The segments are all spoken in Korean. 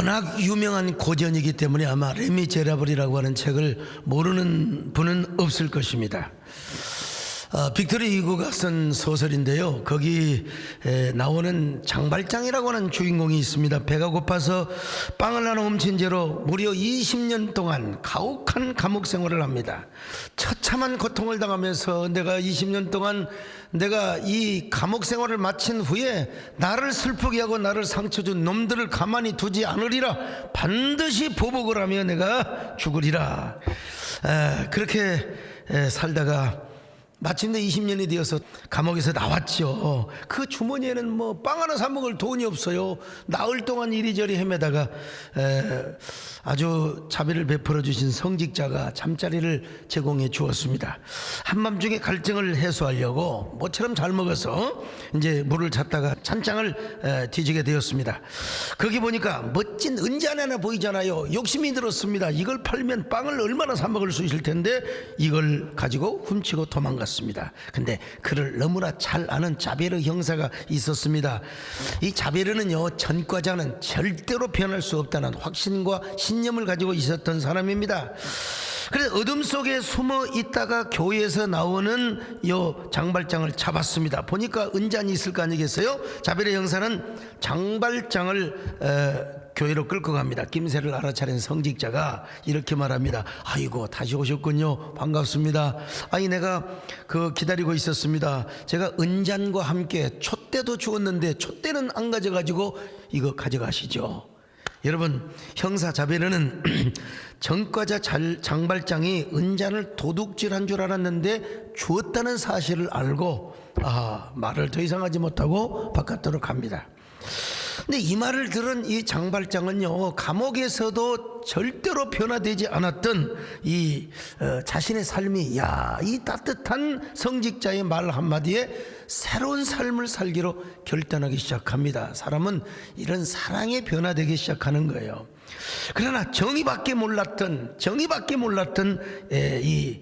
워낙 유명한 고전이기 때문에 아마 레미제라블이라고 하는 책을 모르는 분은 없을 것입니다. 빅토르 휴고가 쓴 소설인데요. 거기 나오는 장발장이라고 하는 주인공이 있습니다. 배가 고파서 빵을 하나 훔친 죄로 무려 20년 동안 가혹한 감옥 생활을 합니다. 처참한 고통을 당하면서 내가 20년 동안 내가 이 감옥 생활을 마친 후에 나를 슬프게 하고 나를 상처 준 놈들을 가만히 두지 않으리라. 반드시 보복을 하며 내가 죽으리라. 그렇게 살다가 마침내 20년이 되어서 감옥에서 나왔죠. 그 주머니에는 뭐 빵 하나 사 먹을 돈이 없어요. 나흘 동안 이리저리 헤매다가 아주 자비를 베풀어 주신 성직자가 잠자리를 제공해 주었습니다. 한밤중에 갈증을 해소하려고 모처럼 잘 먹어서 이제 물을 찾다가 찬장을 뒤지게 되었습니다. 거기 보니까 멋진 은잔 하나 보이잖아요. 욕심이 들었습니다. 이걸 팔면 빵을 얼마나 사 먹을 수 있을 텐데 이걸 가지고 훔치고 도망갔습니다. 근데 그를 너무나 잘 아는 자베르 형사가 있었습니다. 이 자베르는요, 전과자는 절대로 변할 수 없다는 확신과 신념을 가지고 있었던 사람입니다. 그래서 어둠 속에 숨어 있다가 교회에서 나오는 요 장발장을 잡았습니다. 보니까 은잔이 있을 거 아니겠어요? 자베르 형사는 장발장을 교회로 끌고 갑니다. 김새를 알아차린 성직자가 이렇게 말합니다. 아이고, 다시 오셨군요. 반갑습니다. 아니, 내가 기다리고 있었습니다. 제가 은잔과 함께 촛대도 주었는데 촛대는 안 가져가지고 이거 가져가시죠. 여러분, 형사 자베르는 전과자 장발장이 은잔을 도둑질한 줄 알았는데 주었다는 사실을 알고 말을 더 이상 하지 못하고 바깥으로 갑니다. 근데 이 말을 들은 이 장발장은요, 감옥에서도 절대로 변화되지 않았던 이 자신의 삶이 이 따뜻한 성직자의 말 한마디에 새로운 삶을 살기로 결단하기 시작합니다. 사람은 이런 사랑에 변화되기 시작하는 거예요. 그러나 정의밖에 몰랐던 이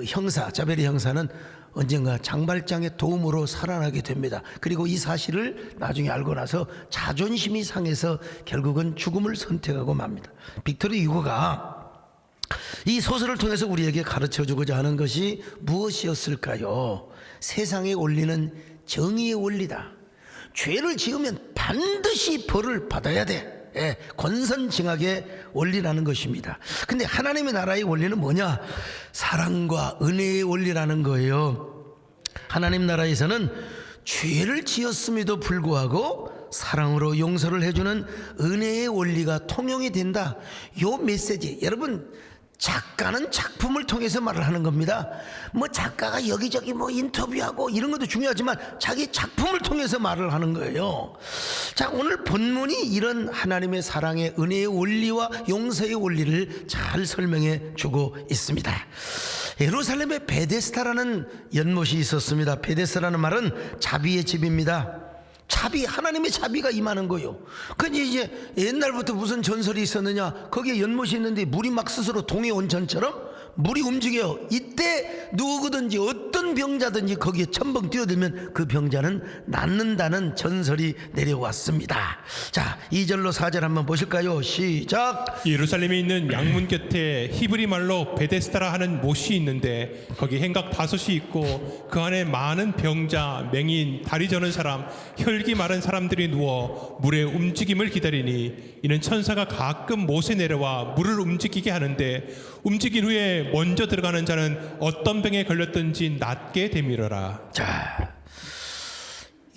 형사, 자베르 형사는 언젠가 장발장의 도움으로 살아나게 됩니다. 그리고 이 사실을 나중에 알고 나서 자존심이 상해서 결국은 죽음을 선택하고 맙니다. 빅토르 휴고가 이 소설을 통해서 우리에게 가르쳐주고자 하는 것이 무엇이었을까요? 세상에 올리는 정의의 원리다. 죄를 지으면 반드시 벌을 받아야 돼. 권선징악의 원리라는 것입니다. 근데 하나님의 나라의 원리는 뭐냐? 사랑과 은혜의 원리라는 거예요. 하나님 나라에서는 죄를 지었음에도 불구하고 사랑으로 용서를 해주는 은혜의 원리가 통용이 된다. 요 메시지, 여러분, 작가는 작품을 통해서 말을 하는 겁니다. 뭐 작가가 여기저기 뭐 인터뷰하고 이런 것도 중요하지만 자기 작품을 통해서 말을 하는 거예요. 자, 오늘 본문이 이런 하나님의 사랑의 은혜의 원리와 용서의 원리를 잘 설명해 주고 있습니다. 예루살렘에 베데스다라는 연못이 있었습니다. 베데스다라는 말은 자비의 집입니다. 자비, 하나님의 자비가 임하는 거요. 근데 이제 옛날부터 무슨 전설이 있었느냐? 거기에 연못이 있는데 물이 막 스스로 동해 온천처럼 물이 움직여요. 이때 누구든지 어떤 병자든지 거기에 첨벙 뛰어들면 그 병자는 낫는다는 전설이 내려왔습니다. 자, 2절로 4절 한번 보실까요? 시작. 예루살렘에 있는 양문 곁에 히브리 말로 베데스다라 하는 못이 있는데 거기 행각 5이 있고 그 안에 많은 병자, 맹인, 다리 저는 사람, 혈기 마른 사람들이 누워 물의 움직임을 기다리니 이는 천사가 가끔 못에 내려와 물을 움직이게 하는데 움직인 후에 먼저 들어가는 자는 어떤 병에 걸렸든지 낫게 되밀어라. 자,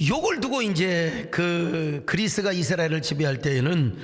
요걸 두고 이제 그리스가 이스라엘을 지배할 때에는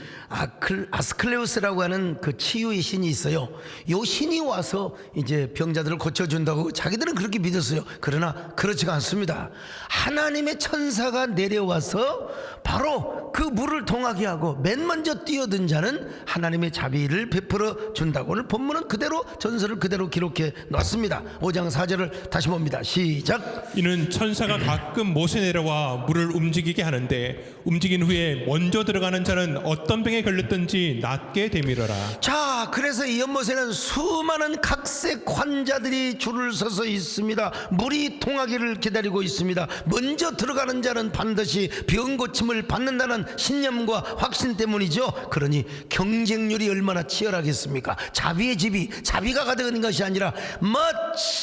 아스클레우스라고 하는 그 치유의 신이 있어요. 요 신이 와서 이제 병자들을 고쳐준다고 자기들은 그렇게 믿었어요. 그러나 그렇지가 않습니다. 하나님의 천사가 내려와서 바로 그 물을 통하게 하고 맨 먼저 뛰어든 자는 하나님의 자비를 베풀어 준다고. 오늘 본문은 그대로 전설을 그대로 기록해 놨습니다. 5장 4절을 다시 봅니다. 시작. 이는 천사가 가끔 못에 내려와 물을 움직이게 하는데 움직인 후에 먼저 들어가는 자는 어떤 병에 질병에 걸렸든지 낫게 되밀어라. 자, 그래서 이 연못에는 수많은 각색 환자들이 줄을 서서 있습니다. 물이 통하기를 기다리고 있습니다. 먼저 들어가는 자는 반드시 병 고침을 받는다는 신념과 확신 때문이죠. 그러니 경쟁률이 얼마나 치열하겠습니까? 자비의 집이 자비가 가득한 것이 아니라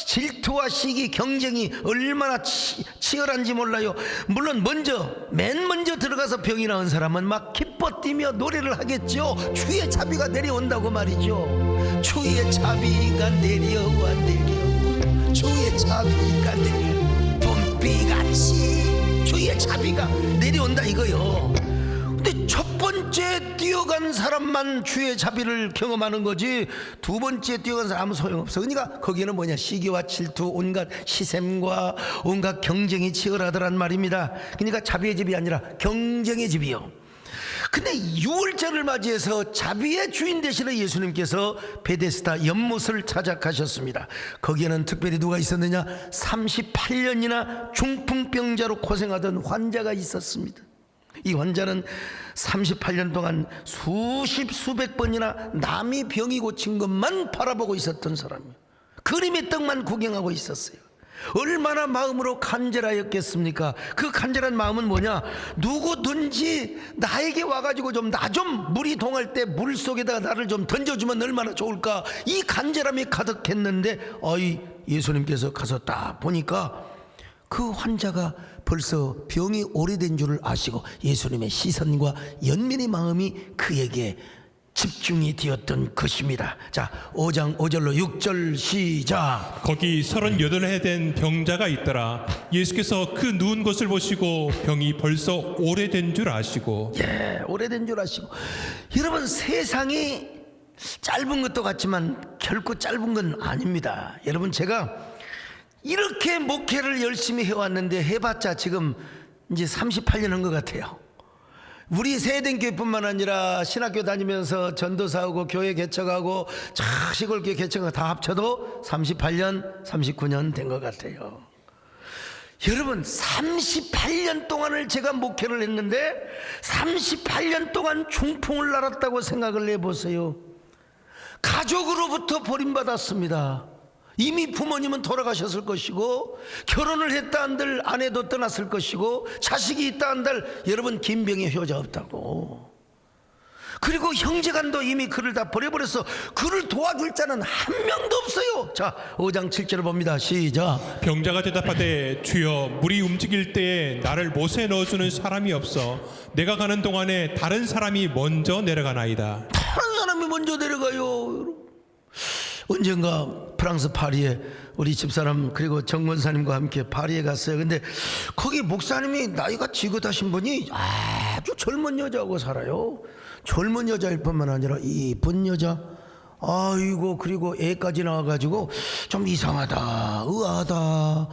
질투와 시기, 경쟁이 얼마나 치열한지 몰라요. 물론 맨 먼저 들어가서 병이 나은 사람은 막 기뻐 뛰며 노래를 하겠죠. 주의 자비가 내려온다고 말이죠. 주의 자비가 내려와 내려, 주의 자비가 내려, 봄비같이 주의 자비가 내려온다 이거요. 근데 첫 번째 뛰어간 사람만 주의 자비를 경험하는 거지, 두 번째 뛰어간 사람 아무 소용없어. 그러니까 거기는 뭐냐, 시기와 질투, 온갖 시샘과 온갖 경쟁이 치열하더란 말입니다. 그러니까 자비의 집이 아니라 경쟁의 집이요. 근데 6월절을 맞이해서 자비의 주인 되시는 예수님께서 베데스다 연못을 찾아가셨습니다. 거기에는 특별히 누가 있었느냐, 38년이나 중풍병자로 고생하던 환자가 있었습니다. 이 환자는 38년 동안 수백 번이나 남이 병이 고친 것만 바라보고 있었던 사람이에요. 그림의 떡만 구경하고 있었어요. 얼마나 마음으로 간절하였겠습니까? 그 간절한 마음은 뭐냐, 누구든지 나에게 와가지고 나 좀 물이 동할 때 물속에다가 나를 좀 던져주면 얼마나 좋을까, 이 간절함이 가득했는데 예수님께서 가서 딱 보니까 그 환자가 벌써 병이 오래된 줄을 아시고 예수님의 시선과 연민의 마음이 그에게 집중이 되었던 것입니다. 자, 5장 5절로 6절 시작. 거기 38해 된 병자가 있더라. 예수께서 그 누운 것을 보시고 병이 벌써 오래된 줄 아시고. 오래된 줄 아시고. 여러분, 세상이 짧은 것도 같지만 결코 짧은 건 아닙니다. 여러분, 제가 이렇게 목회를 열심히 해왔는데 해봤자 지금 이제 38년 한 것 같아요. 우리 세대교회뿐만 아니라 신학교 다니면서 전도사하고 교회 개척하고 시골교회 개척하고 다 합쳐도 38년 39년 된 것 같아요. 여러분, 38년 동안을 제가 목회를 했는데 38년 동안 중풍을 앓았다고 생각을 해보세요. 가족으로부터 버림받았습니다. 이미 부모님은 돌아가셨을 것이고, 결혼을 했다 한들 아내도 떠났을 것이고, 자식이 있다 한들 여러분 김병희 효자 없다고. 그리고 형제간도 이미 그를 다 버려버렸어. 그를 도와줄 자는 한 명도 없어요. 자, 5장 7절을 봅니다. 시작. 병자가 대답하되 주여, 물이 움직일 때에 나를 못에 넣어주는 사람이 없어 내가 가는 동안에 다른 사람이 먼저 내려가나이다. 다른 사람이 먼저 내려가요. 언젠가 프랑스 파리에 우리 집사람 그리고 정권사님과 함께 파리에 갔어요. 근데 거기 목사님이 나이가 지긋하신 분이 아주 젊은 여자하고 살아요. 젊은 여자일 뿐만 아니라 이쁜 여자, 아이고, 그리고 애까지 나와가지고 좀 이상하다, 의아하다,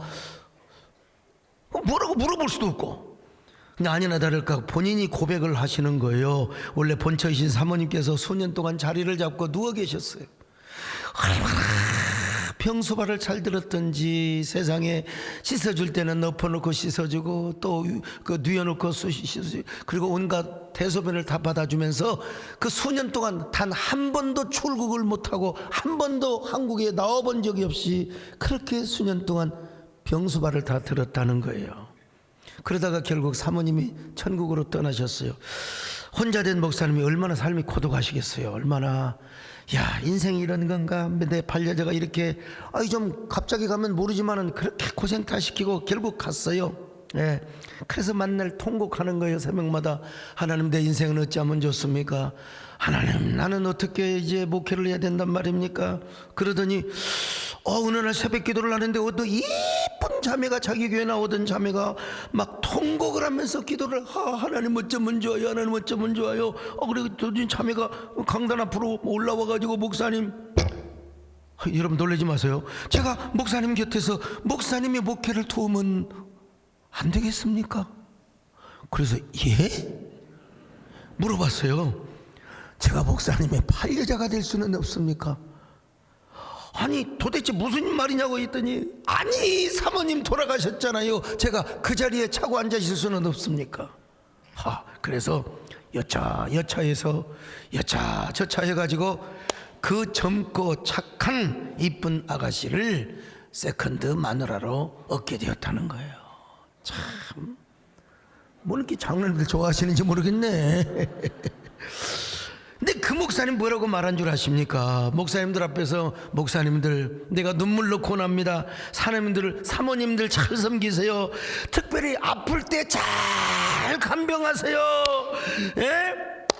뭐라고 물어볼 수도 없고. 근데 아니나 다를까 본인이 고백을 하시는 거예요. 원래 본처이신 사모님께서 수년 동안 자리를 잡고 누워 계셨어요. 얼마나 병수발을 잘 들었던지, 세상에 씻어줄 때는 엎어놓고 씻어주고 또 그 뉘어놓고 씻어주고, 그리고 온갖 대소변을 다 받아주면서 그 수년 동안 단 한 번도 출국을 못하고 한 번도 한국에 나와본 적이 없이 그렇게 수년 동안 병수발을 다 들었다는 거예요. 그러다가 결국 사모님이 천국으로 떠나셨어요. 혼자 된 목사님이 얼마나 삶이 고독하시겠어요. 얼마나, 야, 인생이 이런 건가, 내 반려자가 이렇게 좀 갑자기 가면 모르지만은 그렇게 고생 다 시키고 결국 갔어요. 그래서 만날 통곡하는 거예요. 새벽마다. 하나님, 내 인생은 어찌하면 좋습니까? 하나님, 나는 어떻게 이제 목회를 해야 된단 말입니까? 그러더니 어느 날 새벽 기도를 하는데 어떤 이쁜 자매가, 자기 교회 나오던 자매가 막 통곡을 하면서 기도를, 하나님 어쩌면 좋아요, 하나님 어쩌면 좋아요. 그리고 자매가 강단 앞으로 올라와가지고, 목사님, 여러분 놀라지 마세요. 제가 목사님 곁에서 목사님의 목회를 도우면 안 되겠습니까? 그래서 물어봤어요. 제가 목사님의 반려자가 될 수는 없습니까? 아니, 도대체 무슨 말이냐고 했더니, 아니, 사모님 돌아가셨잖아요. 제가 그 자리에 차고 앉아 있을 수는 없습니까? 그래서 여차해서 여차 해가지고 그 젊고 착한 이쁜 아가씨를 세컨드 마누라로 얻게 되었다는 거예요. 참, 뭐 이렇게 장로님들 좋아하시는지 모르겠네. 근데 그 목사님 뭐라고 말한 줄 아십니까? 목사님들 앞에서, 목사님들 내가 눈물로 고납니다. 사모님들 잘 섬기세요. 특별히 아플 때 잘 간병하세요. 예?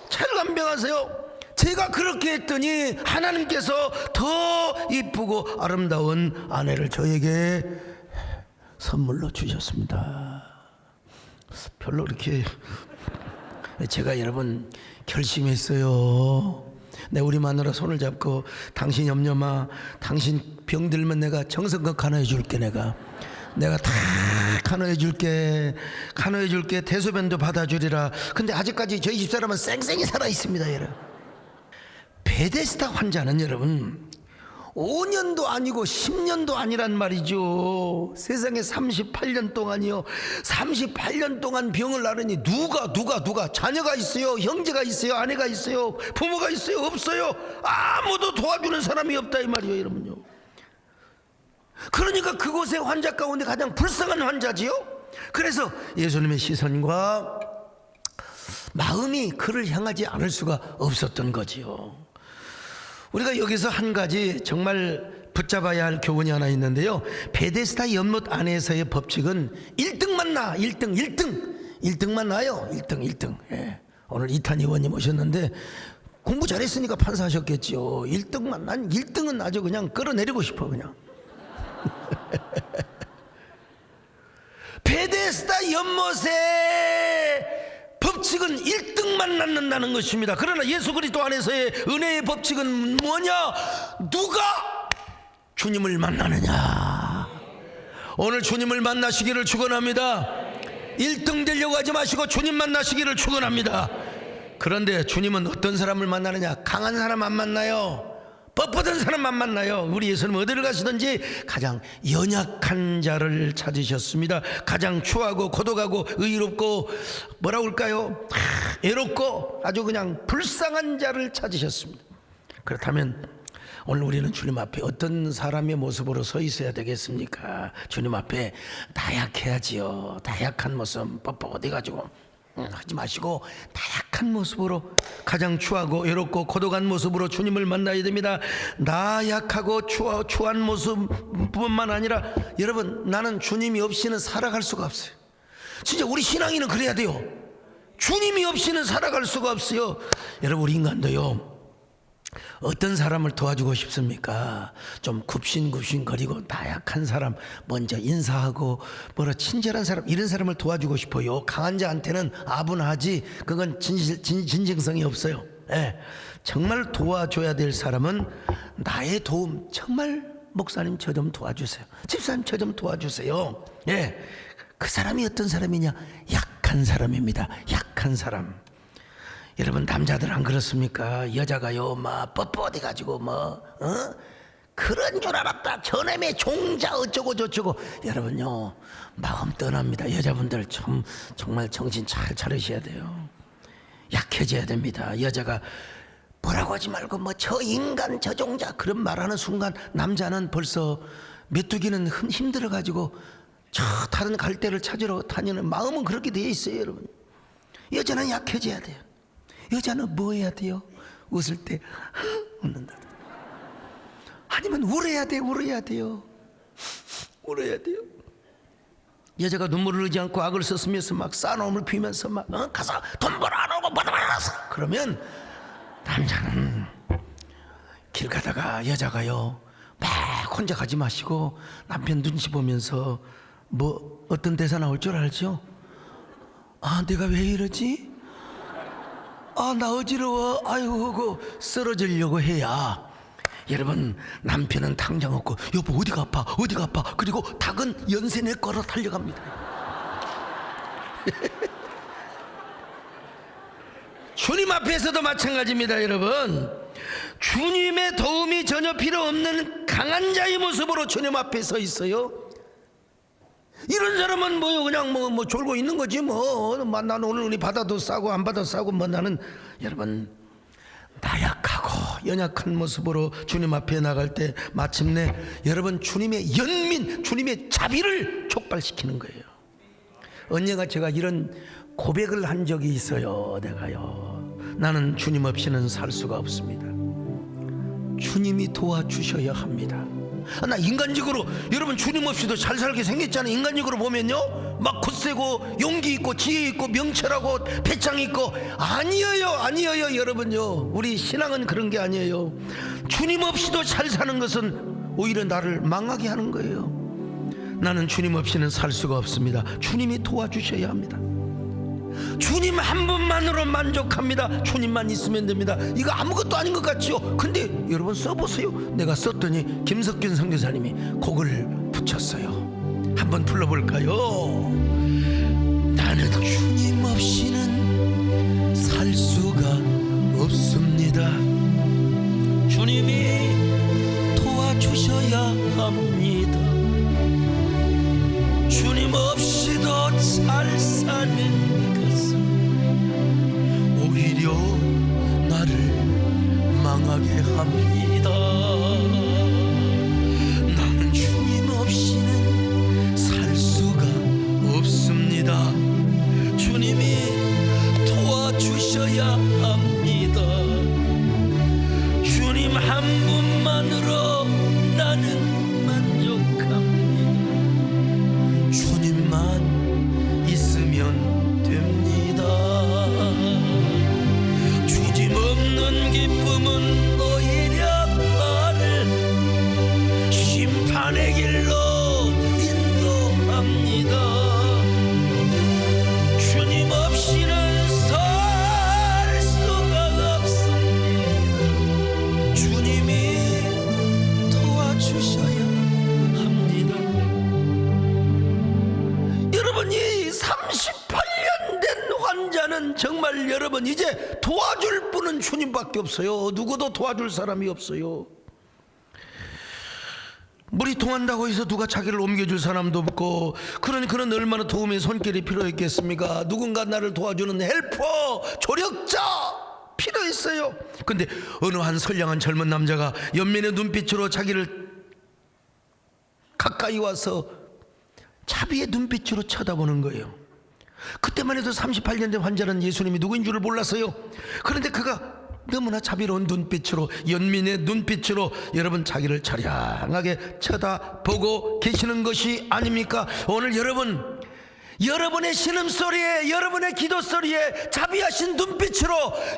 잘 간병하세요. 제가 그렇게 했더니 하나님께서 더 이쁘고 아름다운 아내를 저에게 선물로 주셨습니다. 별로 이렇게 제가 여러분 결심했어요. 우리 마누라 손을 잡고 당신 염려마, 당신 병들면 내가 정성껏 간호해 줄게. 내가 다 간호해 줄게. 대소변도 받아주리라. 근데 아직까지 저희 집사람은 쌩쌩이 살아 있습니다. 여러분, 베데스다 환자는 여러분 5년도 아니고 10년도 아니란 말이죠. 세상에 38년 동안이요. 38년 동안 병을 앓으니 누가 자녀가 있어요? 형제가 있어요? 아내가 있어요? 부모가 있어요? 없어요? 아무도 도와주는 사람이 없다 이 말이에요, 여러분요. 그러니까 그곳의 환자 가운데 가장 불쌍한 환자지요. 그래서 예수님의 시선과 마음이 그를 향하지 않을 수가 없었던 거지요. 우리가 여기서 한 가지 정말 붙잡아야 할 교훈이 하나 있는데요. 베데스다 연못 안에서의 법칙은 1등만 나. 1등만 나요. 1등. 예. 오늘 이탄 의원님 오셨는데 공부 잘했으니까 판사하셨겠지요. 1등만, 난 1등은 아주 그냥 끌어내리고 싶어 그냥. 베데스다 연못의 법칙은 1등만 낳는다는 것입니다. 그러나 예수 그리스도 안에서의 은혜의 법칙은 뭐냐? 누가 주님을 만나느냐. 오늘 주님을 만나시기를 축원합니다. 1등 되려고 하지 마시고 주님 만나시기를 축원합니다. 그런데 주님은 어떤 사람을 만나느냐? 강한 사람 안 만나요. 뻣뻣한 사람 안 만나요. 우리 예수님 어디를 가시든지 가장 연약한 자를 찾으셨습니다. 가장 추하고 고독하고 의롭고 뭐라고 할까요? 애롭고 아주 그냥 불쌍한 자를 찾으셨습니다. 그렇다면 오늘 우리는 주님 앞에 어떤 사람의 모습으로 서 있어야 되겠습니까? 주님 앞에 다약해야지요. 다약한 모습 뻣뻣해가지고 하지 마시고 다약한 모습으로, 가장 추하고 외롭고 고독한 모습으로 주님을 만나야 됩니다. 나약하고 추한 모습뿐만 아니라 여러분, 나는 주님이 없이는 살아갈 수가 없어요. 진짜 우리 신앙인은 그래야 돼요. 주님이 없이는 살아갈 수가 없어요. 여러분, 우리 인간도요, 어떤 사람을 도와주고 싶습니까? 좀 굽신굽신거리고 나약한 사람 먼저 인사하고 뭐라 친절한 사람, 이런 사람을 도와주고 싶어요. 강한 자한테는 아분하지 그건 진정성이 없어요. 예. 정말 도와줘야 될 사람은 나의 도움, 정말 목사님 저 좀 도와주세요, 집사님 저 좀 도와주세요. 예. 그 사람이 어떤 사람이냐? 약한 사람입니다. 약한 사람. 여러분, 남자들 안 그렇습니까? 여자가요 막 뻣뻣해가지고 그런 줄 알았다, 저놈의 종자 어쩌고 저쩌고. 여러분요, 마음 떠납니다. 여자분들 정말 정신 잘 차리셔야 돼요. 약해져야 됩니다. 여자가 뭐라고 하지 말고 저 인간 저 종자 그런 말하는 순간 남자는 벌써 메뚜기는 힘들어가지고 저 다른 갈대를 찾으러 다니는 마음은 그렇게 되어 있어요. 여러분, 여자는 약해져야 돼요. 여자는 뭐 해야 돼요? 웃을 때 웃는다. 아니면 울어야 돼요. 여자가 눈물을 흘리지 않고 악을 썼으면서 막 싸움을 피우면서 막 가서 돈 벌어 안 오고 받아서, 그러면 남자는 길 가다가 여자가요 막 혼자 가지 마시고 남편 눈치 보면서 뭐 어떤 대사 나올 줄 알죠? 내가 왜 이러지? 나 어지러워. 아이고, 그거 쓰러지려고 해야. 여러분, 남편은 당장 없고 여보 어디가 아파? 그리고 닭은 연세내 거로 달려갑니다. 주님 앞에서도 마찬가지입니다. 여러분, 주님의 도움이 전혀 필요 없는 강한 자의 모습으로 주님 앞에 서 있어요. 이런 사람은 뭐 그냥 뭐 졸고 있는 거지 뭐. 나는 오늘 우리 받아도 싸고 안 받아도 싸고 뭐 나는 여러분 나약하고 연약한 모습으로 주님 앞에 나갈 때 마침내 여러분 주님의 연민, 주님의 자비를 촉발시키는 거예요. 언젠가 제가 이런 고백을 한 적이 있어요. 내가요, 나는 주님 없이는 살 수가 없습니다. 주님이 도와주셔야 합니다. 나 인간적으로 여러분 주님 없이도 잘 살게 생겼잖아요. 인간적으로 보면요, 막 굳세고 용기 있고 지혜 있고 명철하고 배짱 있고. 아니에요 여러분요. 우리 신앙은 그런 게 아니에요. 주님 없이도 잘 사는 것은 오히려 나를 망하게 하는 거예요. 나는 주님 없이는 살 수가 없습니다. 주님이 도와주셔야 합니다. 주님 한 분만으로 만족합니다. 주님만 있으면 됩니다. 이거 아무것도 아닌 것 같죠? 근데 여러분 써보세요. 내가 썼더니 김석균 선교사님이 곡을 붙였어요. 한번 불러볼까요? 나는 주님 없이는 살 수가 없습니다. 주님이 도와주셔야 합니다. 주님 없이도 잘 사는 것은 오히려 나를 망하게 합니다. 나는 주님 없이는 살 수가 없습니다. 주님이 도와주셔야 합니다. 주님 한 분만으로 나는 만족합니다. 주님만 있으면 됩니다. 주님 없는 기쁨은 오히려 나를 심판의 길로 인도합니다. 주님 없이는 살 수가 없습니다. 주님이 도와주셔야 합니다. 여러분, 이 38년 된 환자는 정말 여러분 이제 도와줄 분은 주님밖에 없어요. 누구도 도와줄 사람이 없어요. 물이 통한다고 해서 누가 자기를 옮겨줄 사람도 없고, 그런 얼마나 도움의 손길이 필요했겠습니까? 누군가 나를 도와주는 헬퍼, 조력자 필요했어요. 근데 어느 한 선량한 젊은 남자가 연민의 눈빛으로 자기를 가까이 와서 자비의 눈빛으로 쳐다보는 거예요. 그때만 해도 38년 된 환자는 예수님이 누구인 줄을 몰랐어요. 그런데 그가 너무나 자비로운 눈빛으로, 연민의 눈빛으로 여러분 자기를 처량하게 쳐다보고 계시는 것이 아닙니까? 오늘 여러분, 여러분의 신음소리에, 여러분의 기도소리에 자비하신 눈빛으로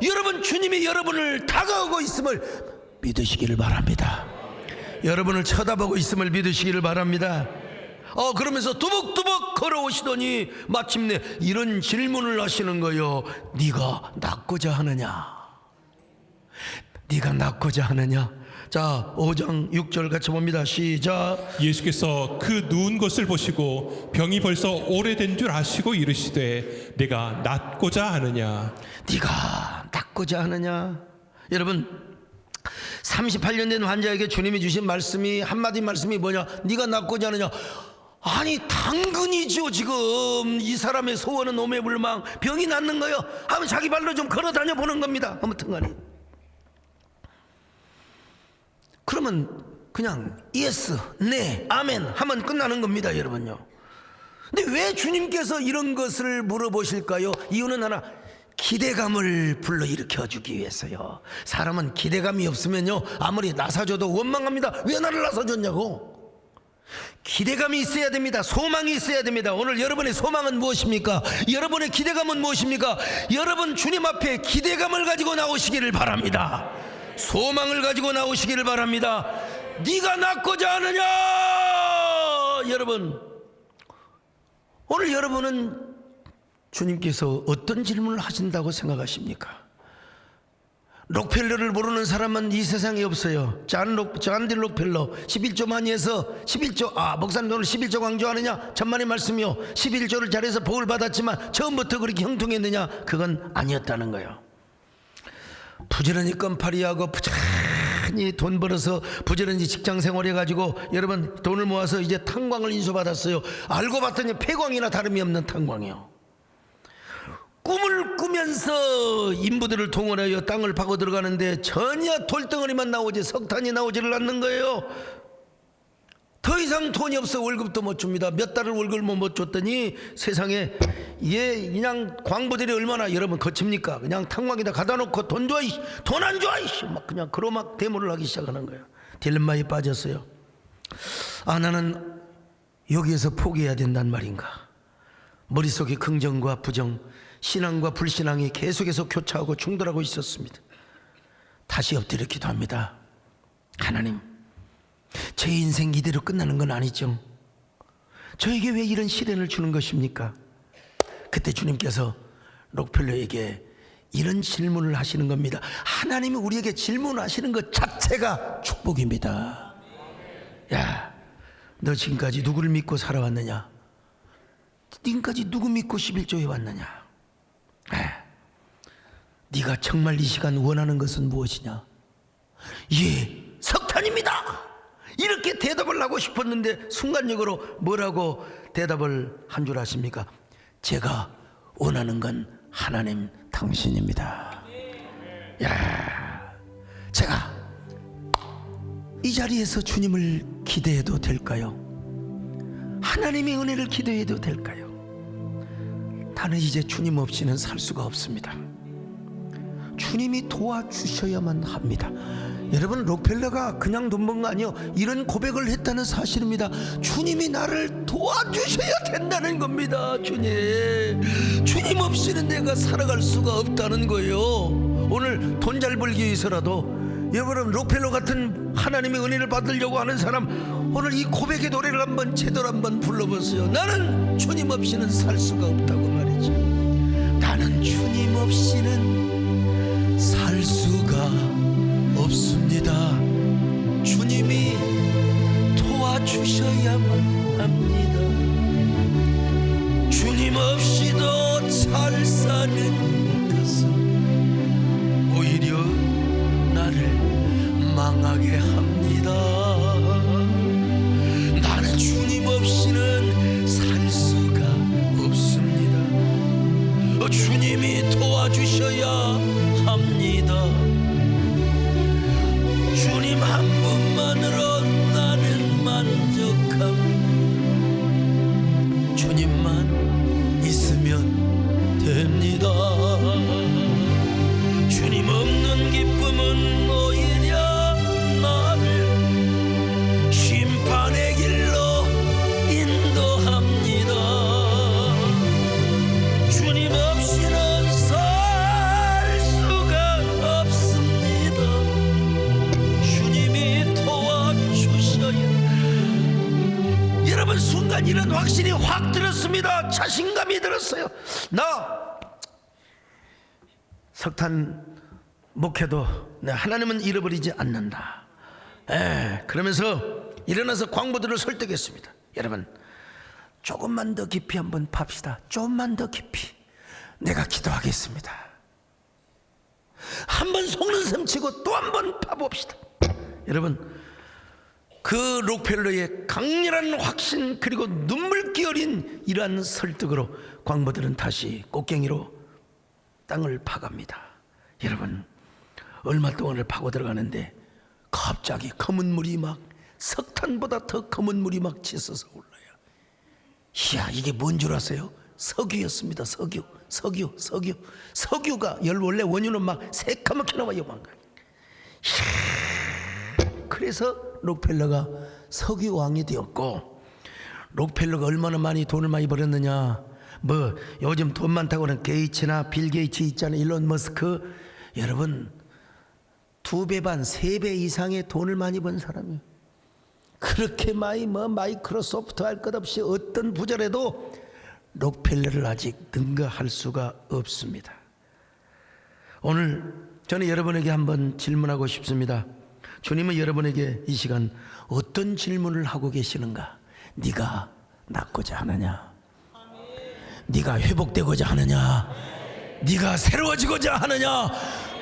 여러분 주님이 여러분을 다가오고 있음을 믿으시기를 바랍니다. 여러분을 쳐다보고 있음을 믿으시기를 바랍니다. 그러면서 두벅두벅 걸어오시더니 마침내 이런 질문을 하시는 거예요. 네가 낫고자 하느냐? 네가 낫고자 하느냐? 자, 5장 6절 같이 봅니다. 시작. 예수께서 그 누운 것을 보시고 병이 벌써 오래된 줄 아시고 이르시되 내가 낫고자 하느냐? 네가 낫고자 하느냐? 여러분, 38년 된 환자에게 주님이 주신 말씀이, 한마디 말씀이 뭐냐? 네가 낫고자 하느냐? 아니, 당근이죠. 지금 이 사람의 소원은 오매불망, 병이 낫는 거요. 하면 자기 발로 좀 걸어 다녀 보는 겁니다. 아무튼간에. 그러면 그냥 예스, 네, 아멘 하면 끝나는 겁니다, 여러분요. 근데 왜 주님께서 이런 것을 물어보실까요? 이유는 하나, 기대감을 불러일으켜 주기 위해서요. 사람은 기대감이 없으면요, 아무리 나사줘도 원망합니다. 왜 나를 나사줬냐고. 기대감이 있어야 됩니다. 소망이 있어야 됩니다. 오늘 여러분의 소망은 무엇입니까? 여러분의 기대감은 무엇입니까? 여러분 주님 앞에 기대감을 가지고 나오시기를 바랍니다. 소망을 가지고 나오시기를 바랍니다. 네가 낫고자 하느냐? 여러분, 오늘 여러분은 주님께서 어떤 질문을 하신다고 생각하십니까? 록펠러를 모르는 사람은 이 세상에 없어요. 잔디 록펠러 11조 많이 해서 11조, 목사님 오늘 11조 강조하느냐? 천만의 말씀이요. 11조를 잘해서 복을 받았지만 처음부터 그렇게 형통했느냐? 그건 아니었다는 거예요. 부지런히 껌파리하고 많이 돈 벌어서 부지런히 직장 생활해가지고 여러분 돈을 모아서 이제 탄광을 인수받았어요. 알고 봤더니 폐광이나 다름이 없는 탄광이요. 꿈을 꾸면서 인부들을 동원하여 땅을 파고 들어가는데 전혀 돌덩어리만 나오지 석탄이 나오지를 않는 거예요. 더 이상 돈이 없어 월급도 못 줍니다. 몇 달을 월급을 못 줬더니 세상에 이게 그냥 광부들이 얼마나 여러분 거칩니까? 그냥 탄광에다 가다 놓고 돈 줘, 돈 안 줘, 막 그냥 그로 막 대모를 하기 시작하는 거예요. 딜레마에 빠졌어요. 아, 나는 여기에서 포기해야 된단 말인가? 머릿속에 긍정과 부정, 신앙과 불신앙이 계속해서 교차하고 충돌하고 있었습니다. 다시 엎드려 기도합니다. 하나님, 제 인생 이대로 끝나는 건 아니죠. 저에게 왜 이런 시련을 주는 것입니까? 그때 주님께서 록펠러에게 이런 질문을 하시는 겁니다. 하나님이 우리에게 질문하시는 것 자체가 축복입니다. 야, 너 지금까지 누구를 믿고 살아왔느냐? 지금까지 누구 믿고 11조에 왔느냐? 네가 정말 이 시간 원하는 것은 무엇이냐? 예, 석탄입니다. 이렇게 대답을 하고 싶었는데 순간적으로 뭐라고 대답을 한 줄 아십니까? 제가 원하는 건 하나님 당신입니다. 야, 제가 이 자리에서 주님을 기대해도 될까요? 하나님의 은혜를 기대해도 될까요? 나는 이제 주님 없이는 살 수가 없습니다. 주님이 도와주셔야만 합니다. 여러분, 록펠러가 그냥 돈 번 거 아니요, 이런 고백을 했다는 사실입니다. 주님이 나를 도와주셔야 된다는 겁니다. 주님 없이는 내가 살아갈 수가 없다는 거예요. 오늘 돈 잘 벌기 위해서라도 여러분, 록펠러 같은 하나님의 은혜를 받으려고 하는 사람, 오늘 이 고백의 노래를 한번 제대로 한번 불러보세요. 나는 주님 없이는 살 수가 없다고 말이죠. 나는 주님 없이는 살 수가 없습니다. 주님이 도와주셔야만 합니다. 주님 없이도 잘 사는 것은 오히려 나를 망하게 합니다. 나는 주님 없이는 살 수가 없습니다. 주님이 도와주셔야 합니다. 주님 한 분만으로 나는 만족합니다. 주님만 있으면 됩니다. 주님 없는 기쁨은 오히려 나를 심판의 길로 인도합니다. 주님 없이는 살 수가 없습니다. 주님이 도와주셔야. 여러분, 순간 이런 확신이 확 들었습니다. 자신감이 들었어요. 나 석탄 목회도 하나님은 잃어버리지 않는다. 그러면서 일어나서 광부들을 설득했습니다. 여러분, 조금만 더 깊이 한번 팝시다. 조금만 더 깊이. 내가 기도하겠습니다. 한번 속는 셈 치고 또 한번 파봅시다. 여러분, 그 록펠러의 강렬한 확신 그리고 눈물기 어린 이러한 설득으로 광부들은 다시 꽃갱이로 땅을 파갑니다. 여러분, 얼마 동안을 파고 들어가는데 갑자기 검은 물이 막 석탄보다 더 검은 물이 막 치솟아 올라요. 이야, 이게 뭔 줄 아세요? 석유였습니다. 석유가 원래 원유는 막 새까맣게 나와요. 막. 그래서 록펠러가 석유왕이 되었고, 록펠러가 얼마나 많이 돈을 많이 벌었느냐. 뭐 요즘 돈 많다고 하는 게이츠나 빌 게이츠 있잖아요. 일론 머스크. 여러분, 2배 반, 3배 이상의 돈을 많이 번 사람이에요. 그렇게 많이 마이크로소프트 할 것 없이 어떤 부자라도 록펠러를 아직 능가할 수가 없습니다. 오늘 저는 여러분에게 한번 질문하고 싶습니다. 주님은 여러분에게 이 시간 어떤 질문을 하고 계시는가? 네가 낫고자 하느냐? 네가 회복되고자 하느냐? 네가 새로워지고자 하느냐?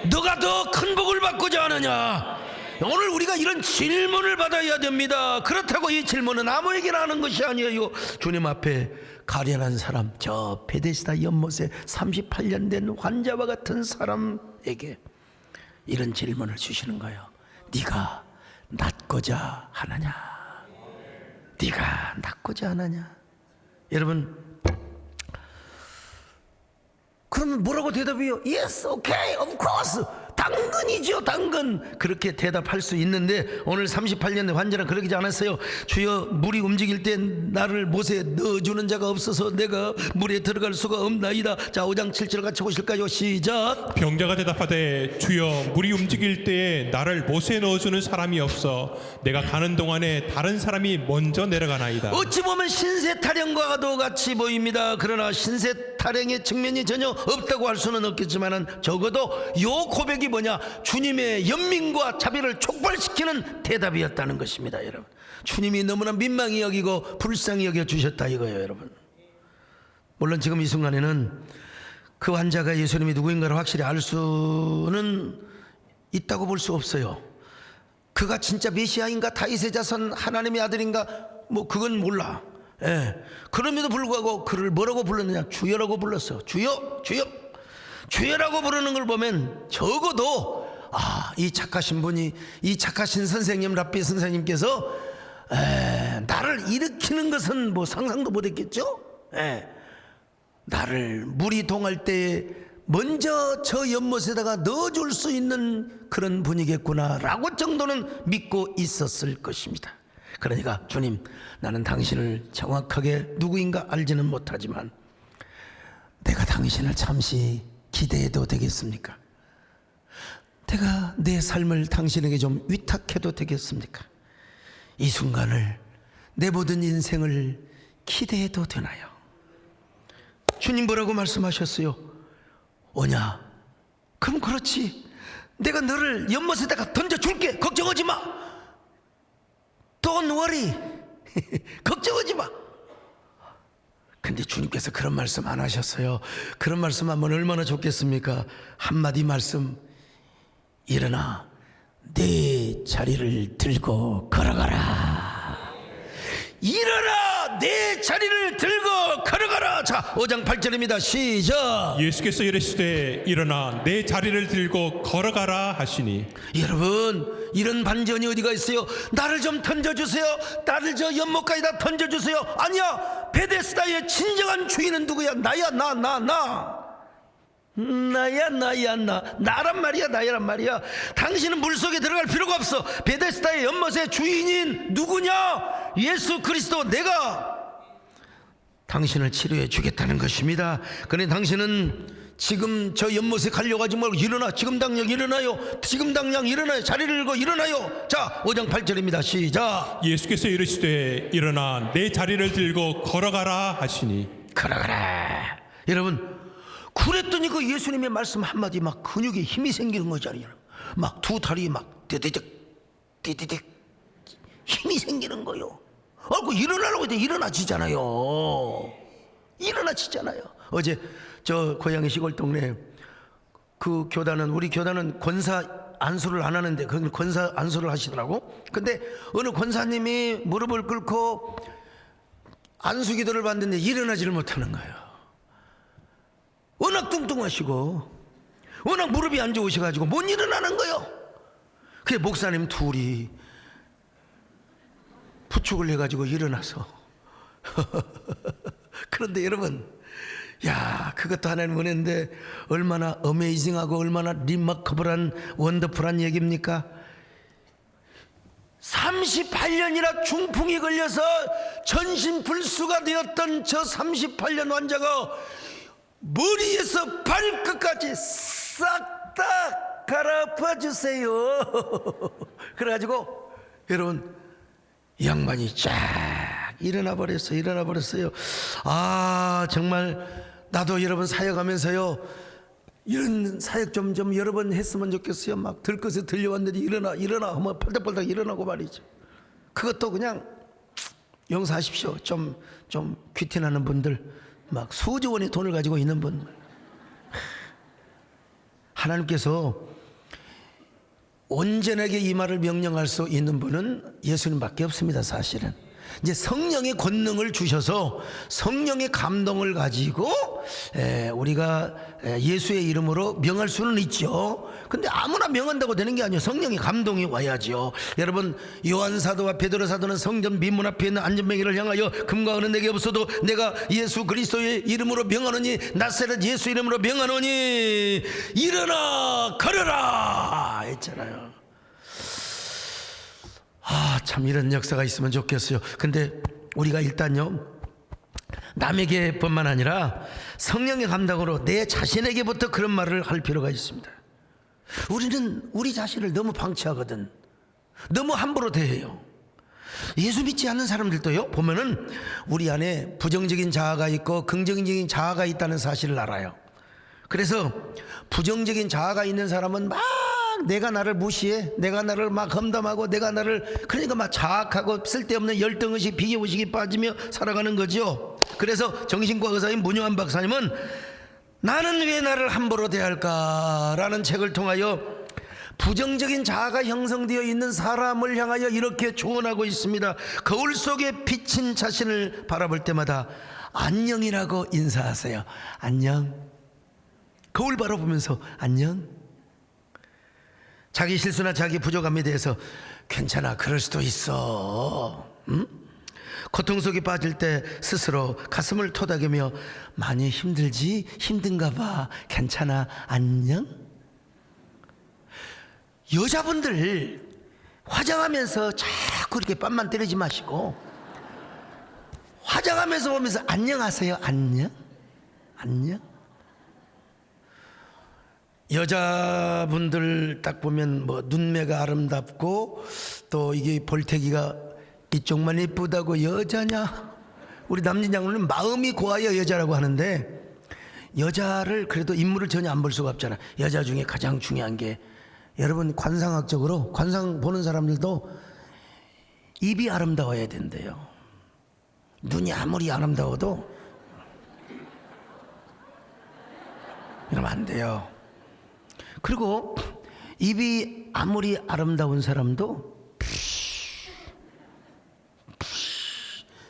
너가 더 큰 복을 받고자 하느냐? 오늘 우리가 이런 질문을 받아야 됩니다. 그렇다고 이 질문은 아무에게나 하는 것이 아니에요. 주님 앞에 가련한 사람, 저 베데스다 연못에 38년 된 환자와 같은 사람에게 이런 질문을 주시는 거예요. 네가 낫고자 하느냐? 네가 낫고자 하느냐? 여러분, 그러면 뭐라고 대답해요? Yes, okay, of course. 당근이죠, 당근. 그렇게 대답할 수 있는데 오늘 38년 환자는 그러지 않았어요. 주여, 물이 움직일 때 나를 못에 넣어주는 자가 없어서 내가 물에 들어갈 수가 없나이다. 자, 5장 7절 같이 보실까요? 시작. 병자가 대답하되 주여 물이 움직일 때에 나를 못에 넣어주는 사람이 없어 내가 가는 동안에 다른 사람이 먼저 내려가나이다. 어찌 보면 신세 타령과도 같이 보입니다. 그러나 신세 타령의 측면이 전혀 없다고 할 수는 없겠지만 적어도 요 고백이 뭐냐? 주님의 연민과 자비를 촉발시키는 대답이었다는 것입니다. 여러분, 주님이 너무나 민망히 여기고 불쌍히 여겨 주셨다 이거예요. 여러분, 물론 지금 이 순간에는 그 환자가 예수님이 누구인가를 확실히 알 수는 있다고 볼 수 없어요. 그가 진짜 메시아인가, 다윗의 자손 하나님의 아들인가, 뭐 그건 몰라. 예. 그럼에도 불구하고 그를 뭐라고 불렀느냐? 주여라고 불렀어. 주여, 주여. 주여라고 부르는 걸 보면 적어도 이 착하신 분이, 이 착하신 선생님, 랍비 선생님께서 나를 일으키는 것은 뭐 상상도 못했겠죠. 나를 물이 동할 때 먼저 저 연못에다가 넣어줄 수 있는 그런 분이겠구나라고 정도는 믿고 있었을 것입니다. 그러니까 주님, 나는 당신을 정확하게 누구인가 알지는 못하지만 내가 당신을 잠시 기대해도 되겠습니까? 내가 내 삶을 당신에게 좀 위탁해도 되겠습니까? 이 순간을, 내 모든 인생을 기대해도 되나요? 주님 뭐라고 말씀하셨어요? 오냐? 그럼 그렇지, 내가 너를 연못에다가 던져줄게. 걱정하지 마. Don't worry. 걱정하지 마. 근데 주님께서 그런 말씀 안 하셨어요. 그런 말씀 하면 얼마나 좋겠습니까? 한마디 말씀, 일어나 내 자리를 들고 걸어가라. 일어나 내 자리를 들고 걸어가라. 자, 5장 8절입니다. 시작. 예수께서 이르시되 일어나 내 자리를 들고 걸어가라 하시니. 여러분, 이런 반전이 어디가 있어요? 나를 좀 던져주세요. 나를 저 연못가에다 던져주세요. 아니야, 베데스다의 진정한 주인은 누구야? 나야, 나야, 나란 말이야, 나야란 말이야. 당신은 물속에 들어갈 필요가 없어. 베데스다의 연못의 주인인 누구냐? 예수 그리스도, 내가 당신을 치료해 주겠다는 것입니다. 그런데 당신은 지금 저 연못에 가려고 하지 말고 일어나. 지금 당장 일어나요. 지금 당장 일어나요. 자리를 들고 일어나요. 자, 5장 8절입니다. 시작. 예수께서 이르시되 일어나 내 자리를 들고 걸어가라 하시니. 걸어가라. 여러분, 그랬더니 그 예수님의 말씀 한마디 막 근육에 힘이 생기는 거잖아요. 막 두 다리 막 띠디딕 힘이 생기는 거요. 그 일어나라고 했더니 일어나지잖아요. 어제 저 고향의 시골 동네 그 교단은, 우리 교단은 권사 안수를 안 하는데 거기는 권사 안수를 하시더라고. 근데 어느 권사님이 무릎을 꿇고 안수 기도를 받는데 일어나지를 못하는 거예요. 워낙 뚱뚱하시고 워낙 무릎이 안 좋으셔가지고 못 일어나는 거예요. 그래 목사님 둘이 부축을 해가지고 일어나서 그런데 여러분, 야, 그것도 하나님 은혜인데 얼마나 어메이징하고 얼마나 리마커블한 원더풀한 얘기입니까? 38년이나 중풍이 걸려서 전신불수가 되었던 저 38년 환자가 머리에서 발끝까지 싹 다 갈아엎어 주세요. 그래가지고 여러분, 이 양반이 쫙 일어나 버렸어요. 아, 정말 나도 여러분 사역하면서요, 이런 사역 좀 여러 번 했으면 좋겠어요. 막 들것에 들려왔는데 일어나 하면 펄떡펄떡 일어나고 말이죠. 그것도 그냥 용서하십시오. 좀 귀티나는 분들, 막 수조 원의 돈을 가지고 있는 분, 하나님께서 온전하게 이 말을 명령할 수 있는 분은 예수님밖에 없습니다. 사실은 이제 성령의 권능을 주셔서 성령의 감동을 가지고 우리가 예수의 이름으로 명할 수는 있죠. 근데 아무나 명한다고 되는 게 아니에요. 성령의 감동이 와야죠. 여러분, 요한 사도와 베드로 사도는 성전 비문 앞에 있는 안전뱅이를 향하여 금과 은은 내게 없어도 내가 예수 그리스도의 이름으로 명하노니, 나사렛 예수 이름으로 명하노니 일어나 걸어라 했잖아요. 참 이런 역사가 있으면 좋겠어요. 근데 우리가 일단요, 남에게 뿐만 아니라 성령의 감동으로 내 자신에게부터 그런 말을 할 필요가 있습니다. 우리는 우리 자신을 너무 방치하거든. 너무 함부로 대해요. 예수 믿지 않는 사람들도요, 보면은 우리 안에 부정적인 자아가 있고 긍정적인 자아가 있다는 사실을 알아요. 그래서 부정적인 자아가 있는 사람은 막 내가 나를 무시해, 내가 나를 막 험담하고, 내가 나를 그러니까 막 자학하고 쓸데없는 열등의식, 비교의식이 빠지며 살아가는 거죠. 그래서 정신과 의사인 문용환 박사님은 나는 왜 나를 함부로 대할까라는 책을 통하여 부정적인 자아가 형성되어 있는 사람을 향하여 이렇게 조언하고 있습니다. 거울 속에 비친 자신을 바라볼 때마다 안녕이라고 인사하세요. 안녕. 거울 바라보면서 안녕. 자기 실수나 자기 부족함에 대해서 괜찮아, 그럴 수도 있어. 응? 고통 속에 빠질 때 스스로 가슴을 토닥이며 많이 힘들지? 힘든가 봐. 괜찮아, 안녕. 여자분들 화장하면서 자꾸 이렇게 뺨만 때리지 마시고 화장하면서 보면서 안녕하세요, 안녕, 안녕. 여자분들 딱 보면 뭐 눈매가 아름답고 또 이게 볼태기가 이쪽만 이쁘다고 여자냐? 우리 남진장로는 마음이 고와야 여자라고 하는데, 여자를 그래도 인물을 전혀 안 볼 수가 없잖아. 여자 중에 가장 중요한 게, 여러분 관상학적으로 관상 보는 사람들도 입이 아름다워야 된대요. 눈이 아무리 아름다워도 이러면 안 돼요. 그리고 입이 아무리 아름다운 사람도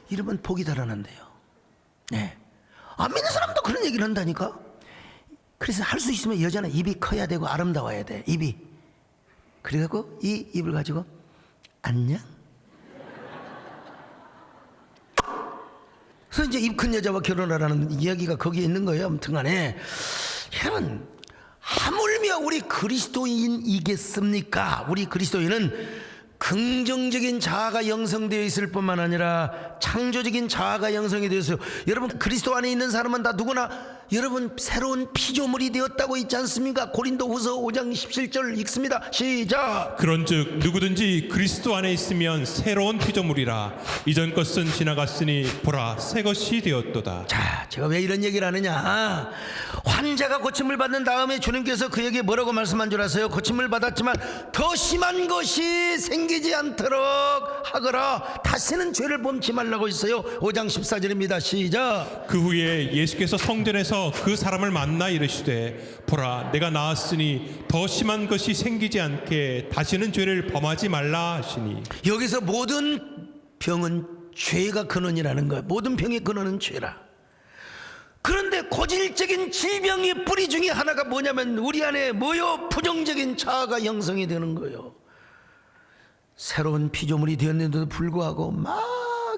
이러면 복이 달아난대요. 네. 안 믿는 사람도 그런 얘기를 한다니까. 그래서 할 수 있으면 여자는 입이 커야 되고 아름다워야 돼. 입이. 그래갖고 이 입을 가지고 안녕. 그래서 이제 입 큰 여자와 결혼하라는 이야기가 거기에 있는 거예요. 아무튼 간에 여러분, 하물며 우리 그리스도인이겠습니까? 우리 그리스도인은 긍정적인 자아가 형성되어 있을 뿐만 아니라 창조적인 자아가 형성이 되었어요. 여러분, 그리스도 안에 있는 사람은 다 누구나 여러분 새로운 피조물이 되었다고 있지 않습니까? 고린도후서 5장 17절 읽습니다. 시작. 그런즉 누구든지 그리스도 안에 있으면 새로운 피조물이라. 이전 것은 지나갔으니 보라 새 것이 되었도다. 자, 제가 왜 이런 얘기를 하느냐? 환자가 고침을 받는 다음에 주님께서 그에게 뭐라고 말씀한 줄 아세요? 고침을 받았지만 더 심한 것이 생기지 않도록 하거라. 다시는 죄를 범치 말라고 했어요. 5장 14절입니다. 시작. 그 후에 예수께서 성전에서 그 사람을 만나 이르시되 보라 내가 나았으니 더 심한 것이 생기지 않게 다시는 죄를 범하지 말라 하시니. 여기서 모든 병은 죄가 근원이라는 거예요. 모든 병의 근원은 죄라. 그런데 고질적인 질병의 뿌리 중에 하나가 뭐냐면 우리 안에 뭐요? 부정적인 자아가 형성이 되는 거예요. 새로운 피조물이 되었는데도 불구하고 막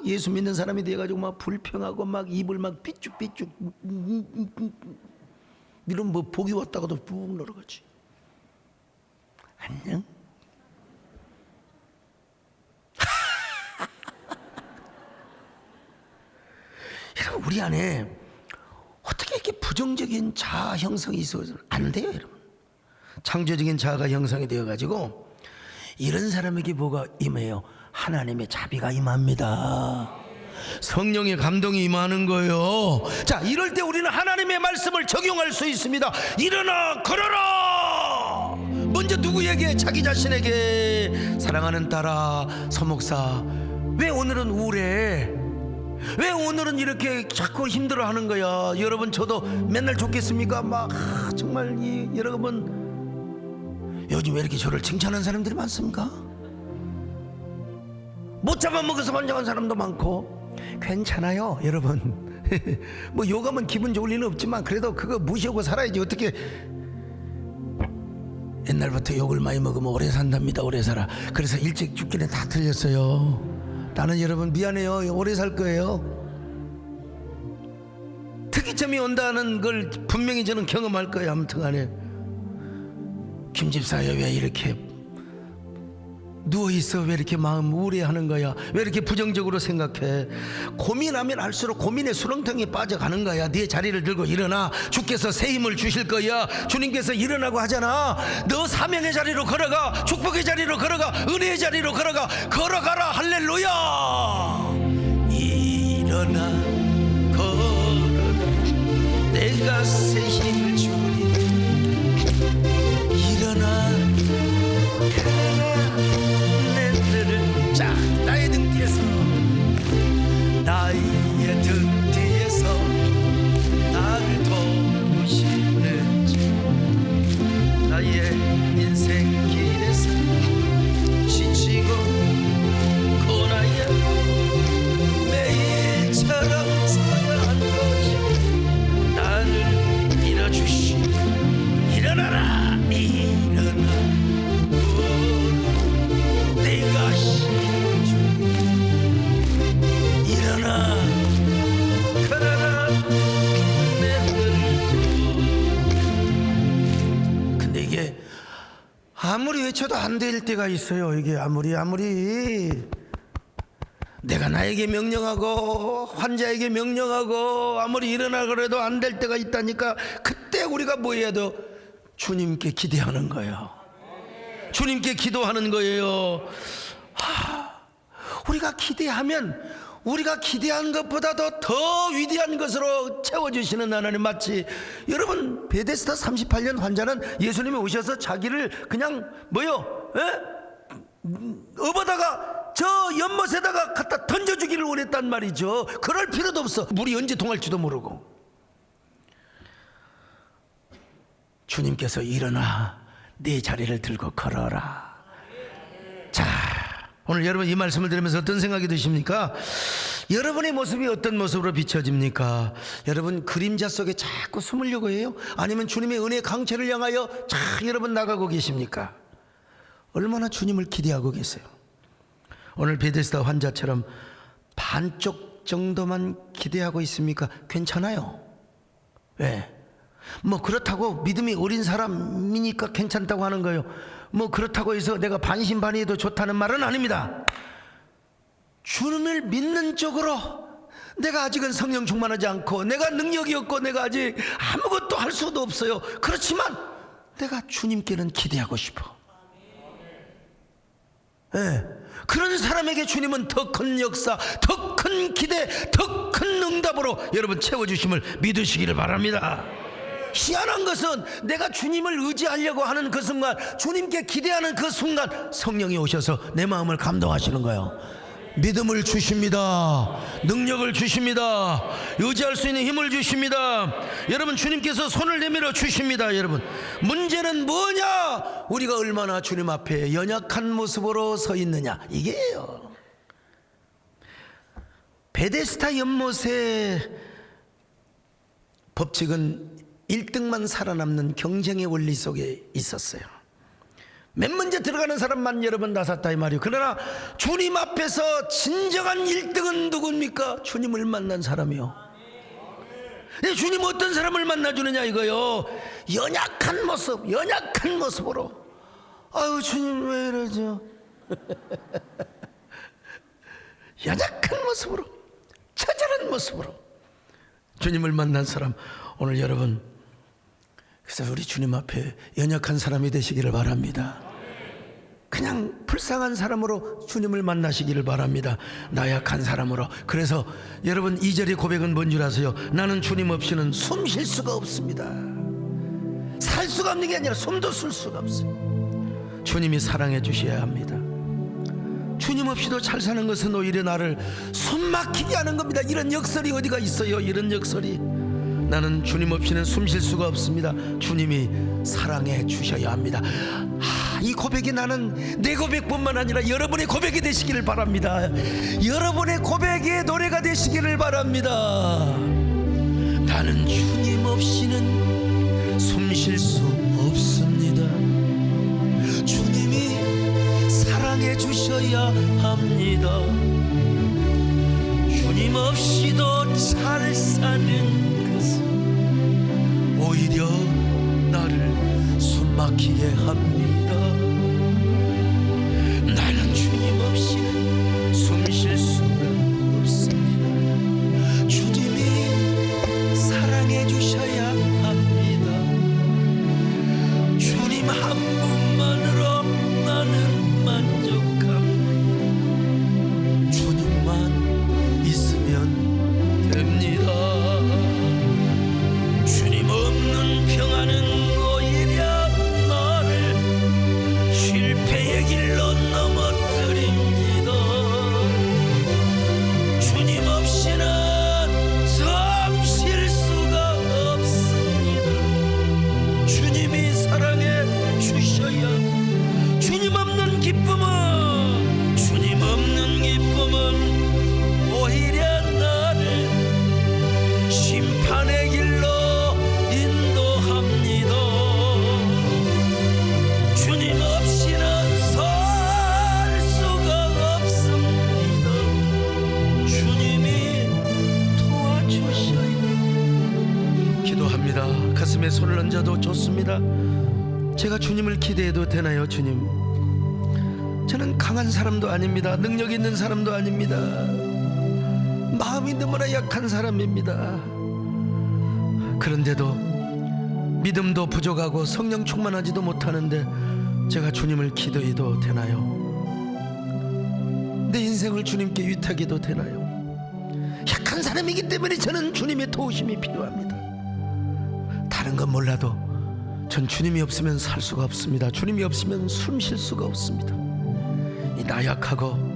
예수 믿는 사람이 돼가지고 막 불평하고 막 입을 막 삐죽삐죽 이런 뭐 복이 왔다가도 푹 늘어가지. 안녕. 여러분, 우리 안에 어떻게 이렇게 부정적인 자아 형성이 있어서 안 돼요, 여러분. 창조적인 자아가 형성이 되어가지고 이런 사람에게 뭐가 임해요? 하나님의 자비가 임합니다. 성령의 감동이 임하는 거예요. 자, 이럴 때 우리는 하나님의 말씀을 적용할 수 있습니다. 일어나 걸어라. 먼저 누구에게? 자기 자신에게. 사랑하는 딸아, 서목사, 왜 오늘은 우울해? 왜 오늘은 이렇게 자꾸 힘들어하는 거야? 여러분, 저도 맨날 좋겠습니까? 막 정말 여러분, 요즘 왜 이렇게 저를 칭찬하는 사람들이 많습니까? 못 잡아먹어서 만족한 사람도 많고. 괜찮아요 여러분. 뭐 욕하면 기분 좋을 리는 없지만 그래도 그거 무시하고 살아야지. 어떻게 옛날부터 욕을 많이 먹으면 오래 산답니다. 오래 살아. 그래서 일찍 죽기는 다 틀렸어요. 나는 여러분 미안해요. 오래 살 거예요. 특이점이 온다는 걸 분명히 저는 경험할 거예요. 아무튼 간에 김 집사야 왜 이렇게 누워있어? 왜 이렇게 마음 우울해하는 거야? 왜 이렇게 부정적으로 생각해? 고민하면 할수록 고민의 수렁텅이에 빠져가는 거야. 네 자리를 들고 일어나. 주께서 새 힘을 주실 거야. 주님께서 일어나고 하잖아. 너 사명의 자리로 걸어가. 축복의 자리로 걸어가. 은혜의 자리로 걸어가. 걸어가라. 할렐루야. 일어나 걸어가. 내가 새 힘을 주리. 일어나 자, 나의 등 뒤에서 나의 등 뒤에서 나를 도우시는 주 나의 인생길에서 지치고 고나야 매일처럼 서야 한 것이 나를 밀어주시. 일어나라 일어나 내가 일어나 가라라 내 눈을. 근데 이게 아무리 외쳐도 안 될 때가 있어요. 이게 아무리 내가 나에게 명령하고 환자에게 명령하고 아무리 일어나 그래도 안 될 때가 있다니까. 그때 우리가 뭐 해야 돼? 주님께 기대하는 거예요. 주님께 기도하는 거예요. 우리가 기대하면 우리가 기대한 것보다도 더 위대한 것으로 채워주시는 하나님. 마치 여러분 베데스다 38년 환자는 예수님이 오셔서 자기를 그냥 업어다가 저 연못에다가 갖다 던져주기를 원했단 말이죠. 그럴 필요도 없어. 물이 언제 통할지도 모르고. 주님께서 일어나 네 자리를 들고 걸어라. 자, 오늘 여러분 이 말씀을 들으면서 어떤 생각이 드십니까? 여러분의 모습이 어떤 모습으로 비춰집니까? 여러분 그림자 속에 자꾸 숨으려고 해요? 아니면 주님의 은혜 강철을 향하여 여러분 나가고 계십니까? 얼마나 주님을 기대하고 계세요? 오늘 베데스다 환자처럼 반쪽 정도만 기대하고 있습니까? 괜찮아요. 왜? 뭐 그렇다고 믿음이 어린 사람이니까 괜찮다고 하는 거예요. 뭐 그렇다고 해서 내가 반신반의해도 좋다는 말은 아닙니다. 주님을 믿는 쪽으로 내가 아직은 성령 충만하지 않고 내가 능력이 없고 내가 아직 아무것도 할 수도 없어요. 그렇지만 내가 주님께는 기대하고 싶어. 네. 그런 사람에게 주님은 더 큰 역사, 더 큰 기대, 더 큰 응답으로 여러분 채워주심을 믿으시기를 바랍니다. 희한한 것은 내가 주님을 의지하려고 하는 그 순간, 주님께 기대하는 그 순간 성령이 오셔서 내 마음을 감동하시는 거예요. 믿음을 주십니다. 능력을 주십니다. 의지할 수 있는 힘을 주십니다. 여러분 주님께서 손을 내밀어 주십니다. 여러분 문제는 뭐냐? 우리가 얼마나 주님 앞에 연약한 모습으로 서 있느냐, 이게요. 베데스다 연못의 법칙은 1등만 살아남는 경쟁의 원리 속에 있었어요. 맨 먼저 들어가는 사람만 여러분 나섰다 이 말이에요. 그러나 주님 앞에서 진정한 1등은 누굽니까? 주님을 만난 사람이요. 주님 어떤 사람을 만나주느냐 이거요. 연약한 모습, 연약한 모습으로. 아유 주님 왜 이러죠? 연약한 모습으로, 처절한 모습으로 주님을 만난 사람. 오늘 여러분 그래서 우리 주님 앞에 연약한 사람이 되시기를 바랍니다. 그냥 불쌍한 사람으로 주님을 만나시기를 바랍니다. 나약한 사람으로. 그래서 여러분 2절의 고백은 뭔 줄 아세요? 나는 주님 없이는 숨 쉴 수가 없습니다. 살 수가 없는 게 아니라 숨도 쉴 수가 없어요. 주님이 사랑해 주셔야 합니다. 주님 없이도 잘 사는 것은 오히려 나를 숨 막히게 하는 겁니다. 이런 역설이 어디가 있어요? 이런 역설이. 나는 주님 없이는 숨 쉴 수가 없습니다. 주님이 사랑해 주셔야 합니다. 이 고백이 나는 내 고백뿐만 아니라 여러분의 고백이 되시기를 바랍니다. 여러분의 고백의 노래가 되시기를 바랍니다. 나는 주님 없이는 숨 쉴 수 없습니다. 주님이 사랑해 주셔야 합니다. 주님 없이도 잘 사는 것은 오히려 나를 숨막히게 합니다. 나는 주님 없이는 숨 쉴 수가 없습니다. 주님이 사랑해 주셔야 합니다. 주님 한 분만으로 나는 만족합니다. 주님만 있으면 됩니다. 주님 없는 평안은 오히려 나를 실패의 길로 넘어뜨립니다. 주님 없이는 숨 쉴 수가 없습니다. 주님이 사랑해 주셔야. 주님 없는 기쁨은, 주님 없는 기쁨은 오히려 나를 심판의 길로 인도합니다. 주님 없이는 살 수가 없습니다. 주님이 도와주셔야. 기도합니다. 가슴에 손을 얹어도 좋습니다. 제가 주님을 기대해도 되나요? 주님, 저는 강한 사람도 아닙니다. 능력 있는 사람도 아닙니다. 마음이 너무나 약한 사람입니다. 그런데도 믿음도 부족하고 성령 충만하지도 못하는데 제가 주님을 기도해도 되나요? 내 인생을 주님께 위탁해도 되나요? 약한 사람이기 때문에 저는 주님의 도우심이 필요합니다. 다른 건 몰라도 전 주님이 없으면 살 수가 없습니다. 주님이 없으면 숨 쉴 수가 없습니다. 이 나약하고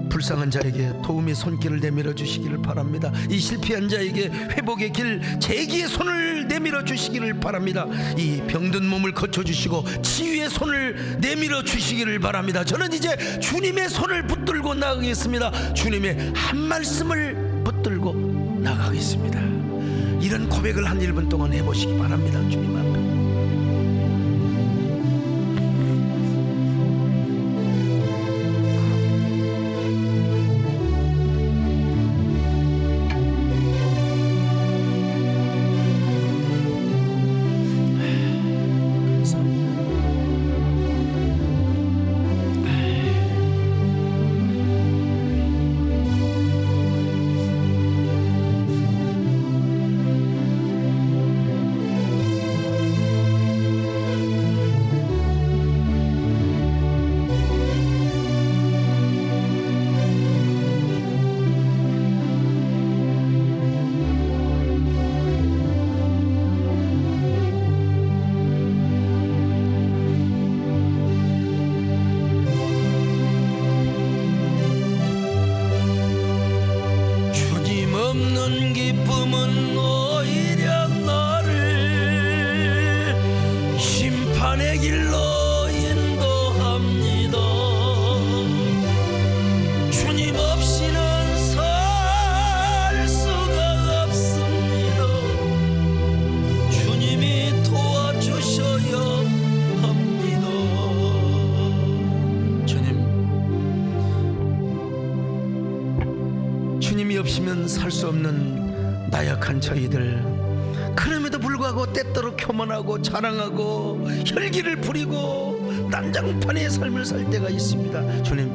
불쌍한 자에게 도움의 손길을 내밀어 주시기를 바랍니다. 이 실패한 자에게 회복의 길, 재기의 손을 내밀어 주시기를 바랍니다. 이 병든 몸을 거쳐주시고 치유의 손을 내밀어 주시기를 바랍니다. 저는 이제 주님의 손을 붙들고 나가겠습니다. 주님의 한 말씀을 붙들고 나가겠습니다. 이런 고백을 한 1분 동안 해보시기 바랍니다. 주님 앞에. 없는 기쁨은 오히려 나를 심판의 길로 인도합니다. 주님 없이는 살 수가 없습니다. 주님이 도와주셔야 합니다. 주님이 없이면 살 수 없는 나약한 저희들, 그럼에도 불구하고 때때로 교만하고 자랑하고 혈기를 부리고 난장판의 삶을 살 때가 있습니다. 주님,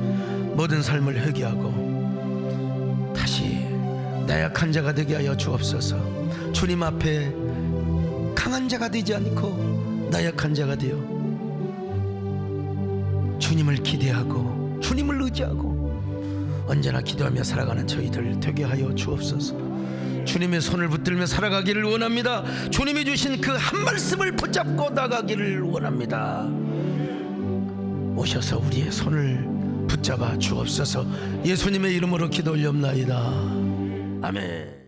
모든 삶을 회개하고 다시 나약한 자가 되게 하여 주옵소서. 주님 앞에 강한 자가 되지 않고 나약한 자가 되어 주님을 기대하고 주님을 의지하고 언제나 기도하며 살아가는 저희들 되게 하여 주옵소서. 주님의 손을 붙들며 살아가기를 원합니다. 주님이 주신 그 한 말씀을 붙잡고 나가기를 원합니다. 오셔서 우리의 손을 붙잡아 주옵소서. 예수님의 이름으로 기도 올려옵나이다. 아멘.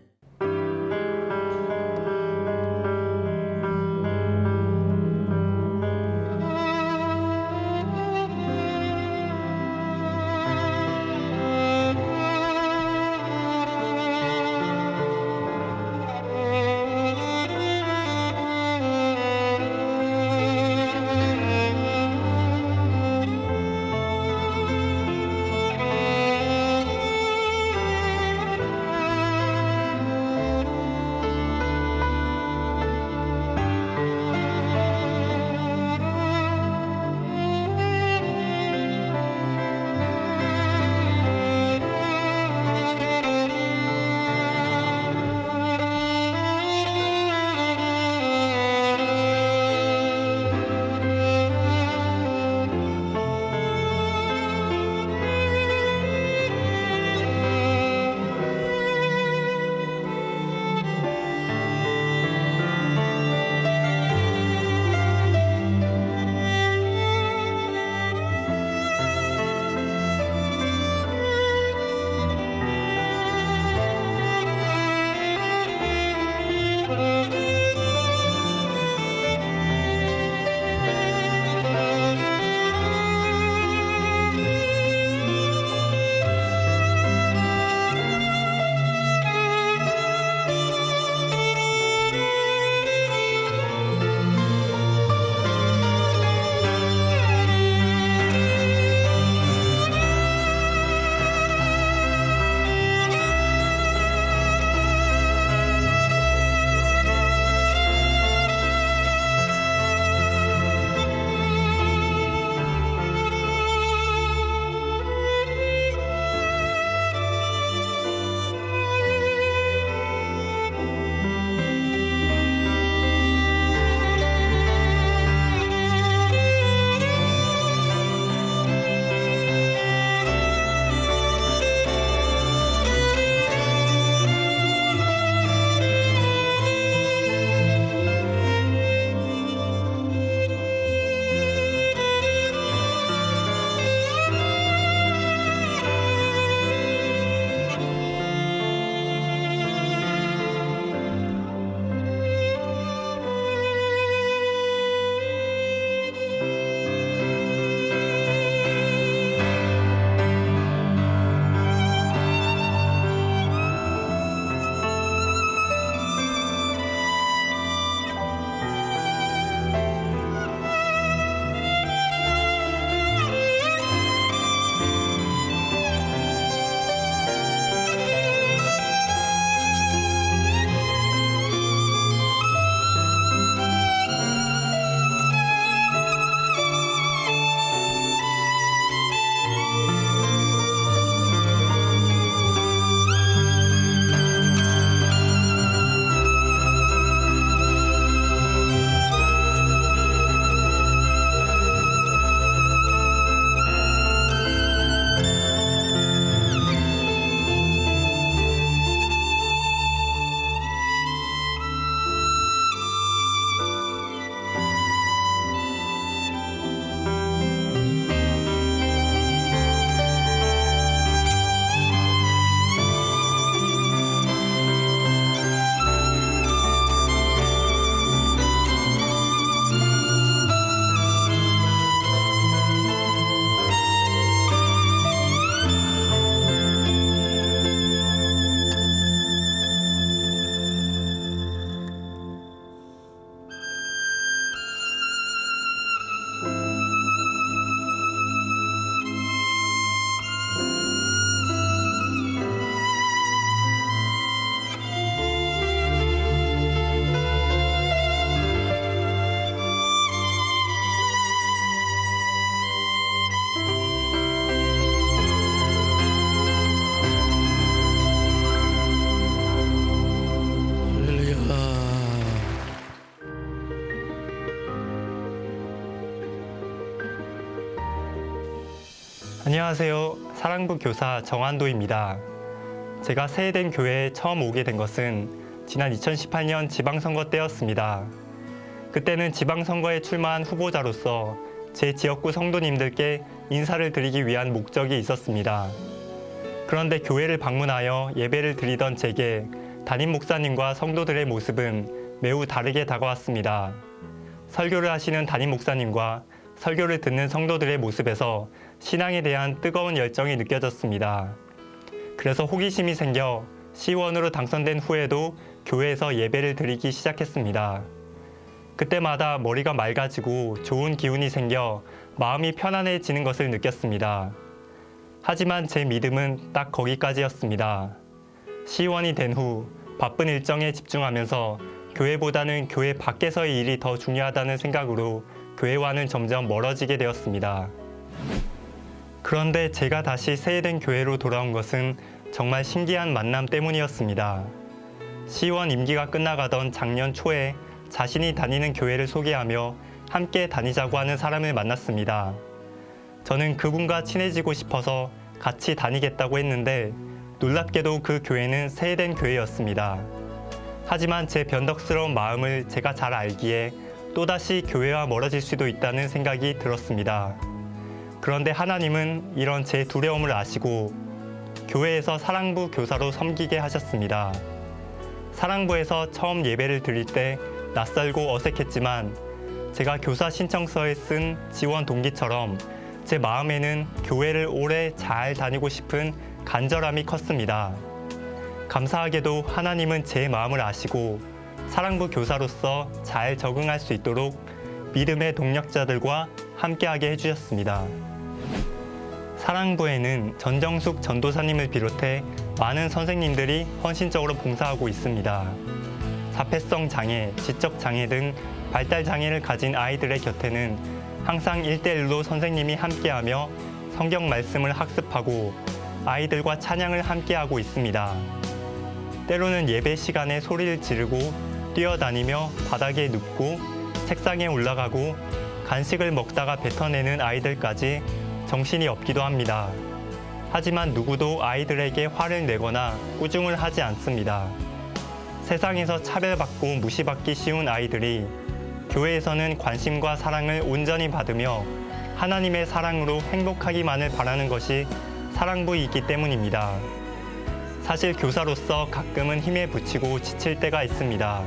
안녕하세요. 사랑부 교사 정한도입니다. 제가 세해된 교회에 처음 오게 된 것은 지난 2018년 지방선거 때였습니다. 그때는 지방선거에 출마한 후보자로서 제 지역구 성도님들께 인사를 드리기 위한 목적이 있었습니다. 그런데 교회를 방문하여 예배를 드리던 제게 담임 목사님과 성도들의 모습은 매우 다르게 다가왔습니다. 설교를 하시는 담임 목사님과 설교를 듣는 성도들의 모습에서 신앙에 대한 뜨거운 열정이 느껴졌습니다. 그래서 호기심이 생겨 시의원으로 당선된 후에도 교회에서 예배를 드리기 시작했습니다. 그때마다 머리가 맑아지고 좋은 기운이 생겨 마음이 편안해지는 것을 느꼈습니다. 하지만 제 믿음은 딱 거기까지였습니다. 시의원이 된 후 바쁜 일정에 집중하면서 교회보다는 교회 밖에서의 일이 더 중요하다는 생각으로 교회와는 점점 멀어지게 되었습니다. 그런데 제가 다시 세해된 교회로 돌아온 것은 정말 신기한 만남 때문이었습니다. 시의원 임기가 끝나가던 작년 초에 자신이 다니는 교회를 소개하며 함께 다니자고 하는 사람을 만났습니다. 저는 그분과 친해지고 싶어서 같이 다니겠다고 했는데 놀랍게도 그 교회는 세해된 교회였습니다. 하지만 제 변덕스러운 마음을 제가 잘 알기에 또다시 교회와 멀어질 수도 있다는 생각이 들었습니다. 그런데 하나님은 이런 제 두려움을 아시고 교회에서 사랑부 교사로 섬기게 하셨습니다. 사랑부에서 처음 예배를 드릴 때 낯설고 어색했지만 제가 교사 신청서에 쓴 지원 동기처럼 제 마음에는 교회를 오래 잘 다니고 싶은 간절함이 컸습니다. 감사하게도 하나님은 제 마음을 아시고 사랑부 교사로서 잘 적응할 수 있도록 믿음의 동력자들과 함께하게 해주셨습니다. 사랑부에는 전정숙 전도사님을 비롯해 많은 선생님들이 헌신적으로 봉사하고 있습니다. 자폐성 장애, 지적 장애 등 발달 장애를 가진 아이들의 곁에는 항상 1대1로 선생님이 함께하며 성경 말씀을 학습하고 아이들과 찬양을 함께하고 있습니다. 때로는 예배 시간에 소리를 지르고 뛰어다니며 바닥에 눕고 책상에 올라가고 간식을 먹다가 뱉어내는 아이들까지 정신이 없기도 합니다. 하지만 누구도 아이들에게 화를 내거나 꾸중을 하지 않습니다. 세상에서 차별받고 무시받기 쉬운 아이들이 교회에서는 관심과 사랑을 온전히 받으며 하나님의 사랑으로 행복하기만을 바라는 것이 사랑부이기 때문입니다. 사실 교사로서 가끔은 힘에 부치고 지칠 때가 있습니다.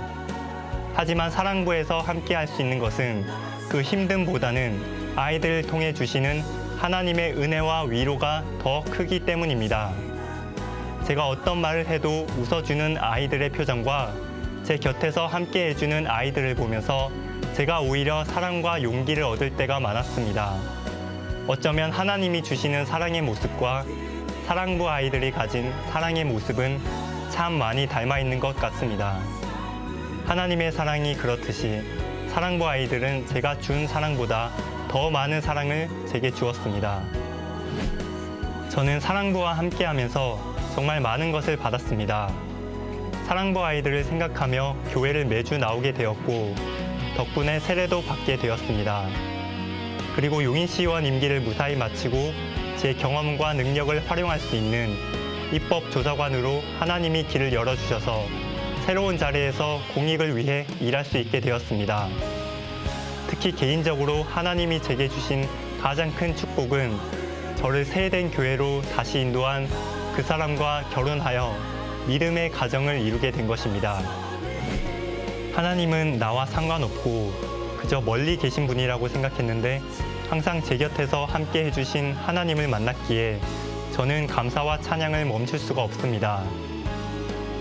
하지만 사랑부에서 함께 할 수 있는 것은 그 힘듦보다는 아이들을 통해 주시는 하나님의 은혜와 위로가 더 크기 때문입니다. 제가 어떤 말을 해도 웃어주는 아이들의 표정과 제 곁에서 함께 해주는 아이들을 보면서 제가 오히려 사랑과 용기를 얻을 때가 많았습니다. 어쩌면 하나님이 주시는 사랑의 모습과 사랑부 아이들이 가진 사랑의 모습은 참 많이 닮아 있는 것 같습니다. 하나님의 사랑이 그렇듯이 사랑부 아이들은 제가 준 사랑보다 더 많은 사랑을 제게 주었습니다. 저는 사랑부와 함께하면서 정말 많은 것을 받았습니다. 사랑부 아이들을 생각하며 교회를 매주 나오게 되었고 덕분에 세례도 받게 되었습니다. 그리고 용인시의원 임기를 무사히 마치고 제 경험과 능력을 활용할 수 있는 입법조사관으로 하나님이 길을 열어주셔서 새로운 자리에서 공익을 위해 일할 수 있게 되었습니다. 특히 개인적으로 하나님이 제게 주신 가장 큰 축복은 저를 세해된 교회로 다시 인도한 그 사람과 결혼하여 믿음의 가정을 이루게 된 것입니다. 하나님은 나와 상관없고 그저 멀리 계신 분이라고 생각했는데 항상 제 곁에서 함께 해주신 하나님을 만났기에 저는 감사와 찬양을 멈출 수가 없습니다.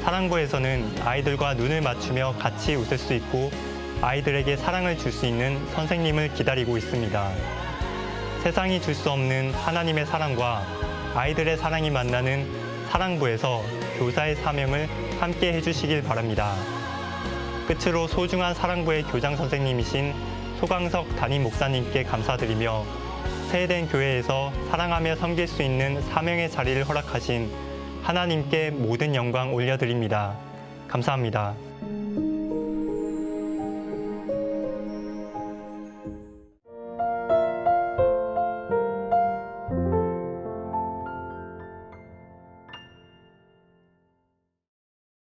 사랑부에서는 아이들과 눈을 맞추며 같이 웃을 수 있고 아이들에게 사랑을 줄 수 있는 선생님을 기다리고 있습니다. 세상이 줄 수 없는 하나님의 사랑과 아이들의 사랑이 만나는 사랑부에서 교사의 사명을 함께 해주시길 바랍니다. 끝으로 소중한 사랑부의 교장 선생님이신 소강석 담임 목사님께 감사드리며 세해된 교회에서 사랑하며 섬길 수 있는 사명의 자리를 허락하신 하나님께 모든 영광 올려드립니다. 감사합니다.